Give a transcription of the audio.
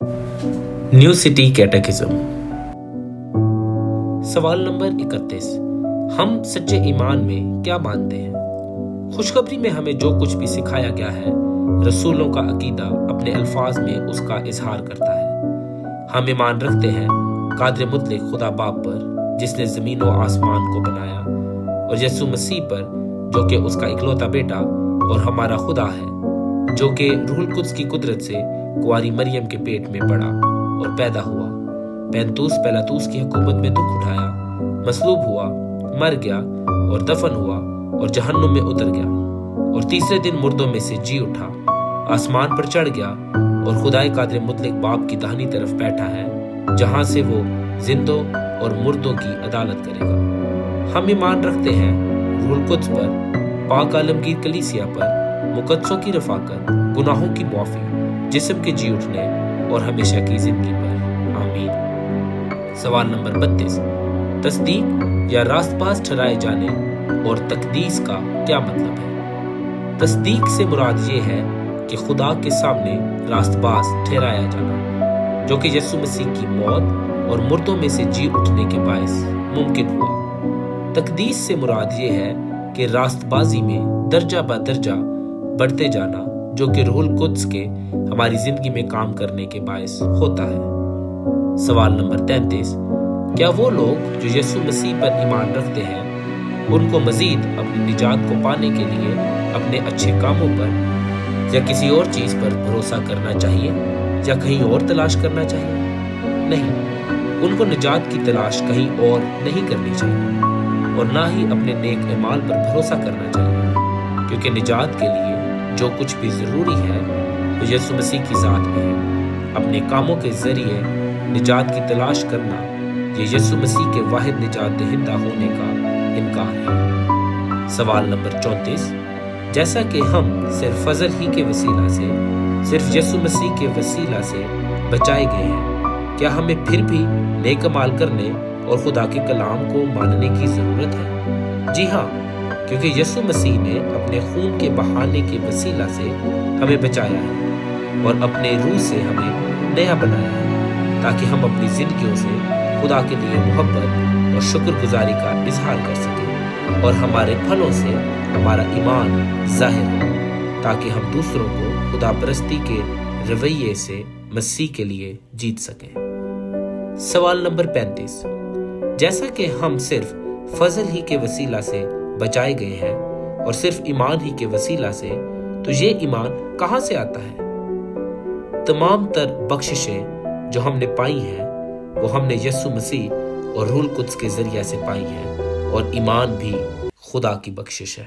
New city कैटेकिज्म। सवाल number 31। हम सच्चे ईमान में क्या मानते हैं? खुशखबरी में हमें जो कुछ भी सिखाया गया है, रसूलों का अकीदा अपने अल्फाज में उसका इजहार करता है। हम ईमान रखते हैं कादिर मुतलक खुदा बाप पर, जिसने ज़मीन व आसमान को बनाया, और यीशु मसीह पर, जो कि उसका इकलौता बेटा और हमारा खुदा है, जो कि रूहुल कुद्स की कुदरत से कुंवारी मरियम के पेट में पड़ा और पैदा हुआ, पैंतूस पिलातूस की हुकूमत में दुख उठाया, मसलूब हुआ, मर गया और दफन हुआ और जहन्नुम में उतर गया, और तीसरे दिन मुर्दों में से जी उठा, आसमान पर चढ़ गया और खुदाए कादिर मुतलक बाप की दाहिनी तरफ बैठा है, जहां से वो जिंदों और मुर्दों की अदालत करेगा। हम ईमान रखते हैं रूहुल कुद्स पर, पाक आलमगीर कलीसिया पर, मुकद्दसों की रफाकत, गुनाहों की मुआफ़ी, जिस्म के जी उठने और हमेशा की जिंदगी पर। आमीन। सवाल नंबर 32। तस्दीक या रास्तबाज ठहराए जाने और तकदीस का क्या मतलब है? तस्दीक से मुराद ये है कि खुदा के सामने रास्तबाज ठहराया जाना, जो कि यीशु मसीह की मौत और मुर्दों में से जी उठने के बायस मुमकिन हुआ। तकदीस से मुराद ये है कि रास्तबाजी में दर्जा ब दर्जा बढ़ते जाना, जो कि रूहुल कुद्स के हमारी जिंदगी में काम करने के बायस होता है। सवाल नंबर 33। क्या वो लोग जो यीशु मसीह पर ईमान रखते हैं, उनको मजीद अपनी निजात को पाने के लिए अपने अच्छे कामों पर या किसी और चीज पर भरोसा करना चाहिए या कहीं और तलाश करना चाहिए? नहीं, उनको निजात की तलाश कहीं और नहीं करनी चाहिए और ना ही अपने नेक अमाल पर भरोसा करना चाहिए, क्योंकि निजात के लिए जो कुछ भी जरूरी है वो यीशु मसीह की जात में है। अपने कामों के जरिए निजात की तलाश करना ये यीशु मसीह के वाहिद निजात दहिंदा होने का इनकार है। सवाल नंबर 34। जैसा कि हम सिर्फ फजल ही के वसीला से, सिर्फ यीशु मसीह के वसीला से बचाए गए हैं, क्या हमें फिर भी नेक अमाल करने और खुदा के कलाम को मानने की जरूरत है? जी हाँ, क्योंकि यीशु मसीह ने अपने खून के बहाने के वसीला से हमें बचाया है और अपने रूह से हमें नया बनाया है, ताकि हम अपनी जिंदगियों से खुदा के लिए मोहब्बत और शुक्रगुजारी का इजहार कर सकें और हमारे फलों से हमारा ईमान जाहिर हो, ताकि हम दूसरों को खुदा परस्ती के रवैये से मसीह के लिए जीत सकें। सवाल नंबर 35। जैसा कि हम सिर्फ फजल ही के वसीला से बचाए गए हैं और सिर्फ ईमान ही के वसीला से, तो ये ईमान कहां से आता है? तमाम तर बख्शिशें जो हमने पाई हैं वो हमने यीशु मसीह और रूहुल कुद्स के जरिए से पाई हैं, और ईमान भी खुदा की बख्शिश है।